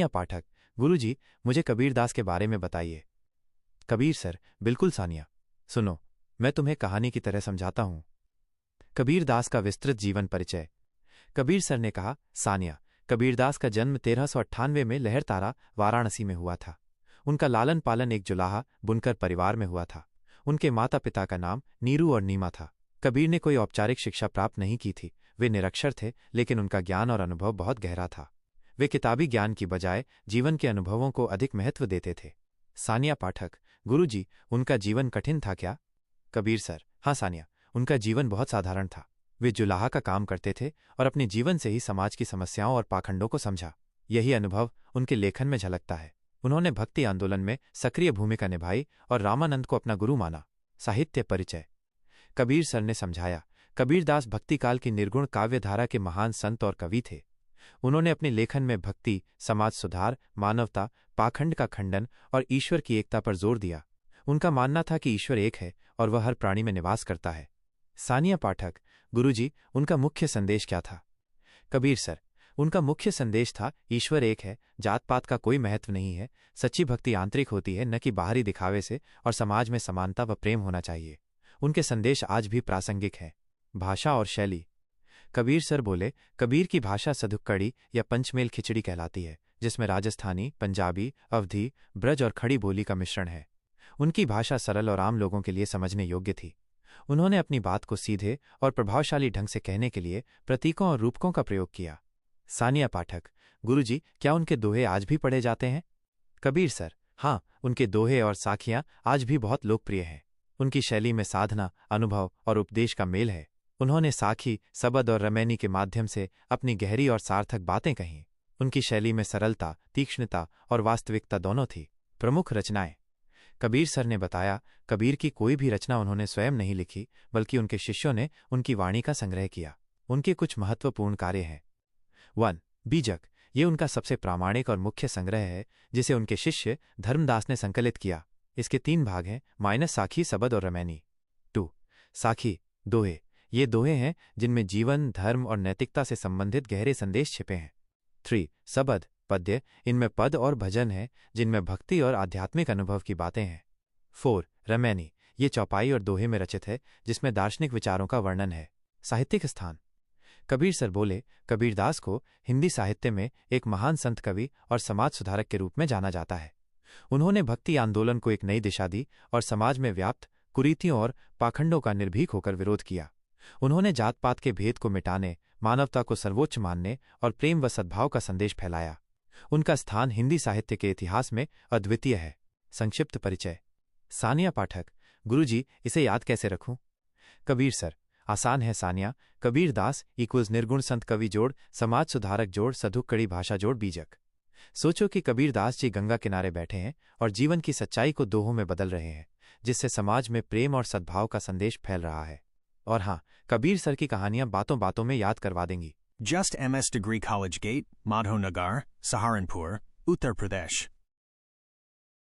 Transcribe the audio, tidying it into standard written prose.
या पाठक, गुरुजी, मुझे कबीरदास के बारे में बताइए। कबीर सर, बिल्कुल सानिया, सुनो, मैं तुम्हें कहानी की तरह समझाता हूं। कबीरदास का विस्तृत जीवन परिचय। कबीर सर ने कहा, सानिया, कबीरदास का जन्म 1398 में लहरतारा, वाराणसी में हुआ था। उनका लालन पालन एक जुलाहा बुनकर परिवार में हुआ था। उनके माता पिता का नाम नीरू और नीमा था। कबीर ने कोई औपचारिक शिक्षा प्राप्त नहीं की थी। वे निरक्षर थे, लेकिन उनका ज्ञान और अनुभव बहुत गहरा था। वे किताबी ज्ञान की बजाय जीवन के अनुभवों को अधिक महत्व देते थे। सानिया पाठक, गुरुजी, उनका जीवन कठिन था क्या? कबीर सर, हाँ सानिया, उनका जीवन बहुत साधारण था। वे जुलाहा का काम करते थे और अपने जीवन से ही समाज की समस्याओं और पाखंडों को समझा। यही अनुभव उनके लेखन में झलकता है। उन्होंने भक्ति आंदोलन में सक्रिय भूमिका निभाई और रामानंद को अपना गुरु माना। साहित्य परिचय। कबीर सर ने समझाया, कबीरदास भक्तिकाल की निर्गुण काव्यधारा के महान संत और कवि थे। उन्होंने अपने लेखन में भक्ति, समाज सुधार, मानवता, पाखंड का खंडन और ईश्वर की एकता पर जोर दिया। उनका मानना था कि ईश्वर एक है और वह हर प्राणी में निवास करता है। सानिया पाठक, गुरुजी, उनका मुख्य संदेश क्या था? कबीर सर, उनका मुख्य संदेश था, ईश्वर एक है, जात पात का कोई महत्व नहीं है, सच्ची भक्ति आंतरिक होती है, न कि बाहरी दिखावे से, और समाज में समानता व प्रेम होना चाहिए। उनके संदेश आज भी प्रासंगिक हैं। भाषा और शैली। कबीर सर बोले, कबीर की भाषा सधुक्कड़ी या पंचमेल खिचड़ी कहलाती है, जिसमें राजस्थानी, पंजाबी, अवधी, ब्रज और खड़ी बोली का मिश्रण है। उनकी भाषा सरल और आम लोगों के लिए समझने योग्य थी। उन्होंने अपनी बात को सीधे और प्रभावशाली ढंग से कहने के लिए प्रतीकों और रूपकों का प्रयोग किया। सानिया पाठक, गुरुजी, क्या उनके दोहे आज भी पढ़े जाते हैं? कबीर सर, हाँ, उनके दोहे और साखियां आज भी बहुत लोकप्रिय हैं। उनकी शैली में साधना, अनुभव और उपदेश का मेल है। उन्होंने साखी, सबद और रमैनी के माध्यम से अपनी गहरी और सार्थक बातें कहीं। उनकी शैली में सरलता, तीक्ष्णता और वास्तविकता दोनों थी। प्रमुख रचनाएं। कबीर सर ने बताया, कबीर की कोई भी रचना उन्होंने स्वयं नहीं लिखी, बल्कि उनके शिष्यों ने उनकी वाणी का संग्रह किया। उनके कुछ महत्वपूर्ण कार्य हैं। 1. बीजक, ये उनका सबसे प्रामाणिक और मुख्य संग्रह है, जिसे उनके शिष्य धर्मदास ने संकलित किया। इसके 3 भाग हैं, माइनस साखी, सबद और रमैनी। 2. साखी, दोहे, ये दोहे हैं जिनमें जीवन, धर्म और नैतिकता से संबंधित गहरे संदेश छिपे हैं। 3. सबद, पद्य, इनमें पद और भजन हैं, जिनमें भक्ति और आध्यात्मिक अनुभव की बातें हैं। 4. रमैनी, ये चौपाई और दोहे में रचित है, जिसमें दार्शनिक विचारों का वर्णन है। साहित्यिक स्थान। कबीर सर बोले, कबीरदास को हिंदी साहित्य में एक महान संत कवि और समाज सुधारक के रूप में जाना जाता है। उन्होंने भक्ति आंदोलन को एक नई दिशा दी और समाज में व्याप्त कुरीतियों और पाखंडों का निर्भीक होकर विरोध किया। उन्होंने जात पात के भेद को मिटाने, मानवता को सर्वोच्च मानने और प्रेम व सद्भाव का संदेश फैलाया। उनका स्थान हिंदी साहित्य के इतिहास में अद्वितीय है। संक्षिप्त परिचय। सानिया पाठक, गुरुजी, इसे याद कैसे रखूं? कबीर सर, आसान है सानिया। कबीरदास = निर्गुण संत कवि जोड़, समाज सुधारक जोड़, सधुक्कड़ी भाषा जोड़, बीजक। सोचो कि कबीरदास जी गंगा किनारे बैठे हैं और जीवन की सच्चाई को दोहों में बदल रहे हैं, जिससे समाज में प्रेम और सद्भाव का संदेश फैल रहा है। और हाँ, कबीर सर की कहानियां बातों बातों में याद करवा देंगी। Just MS Degree College Gate, Madho Nagar, Saharanpur, Uttar Pradesh.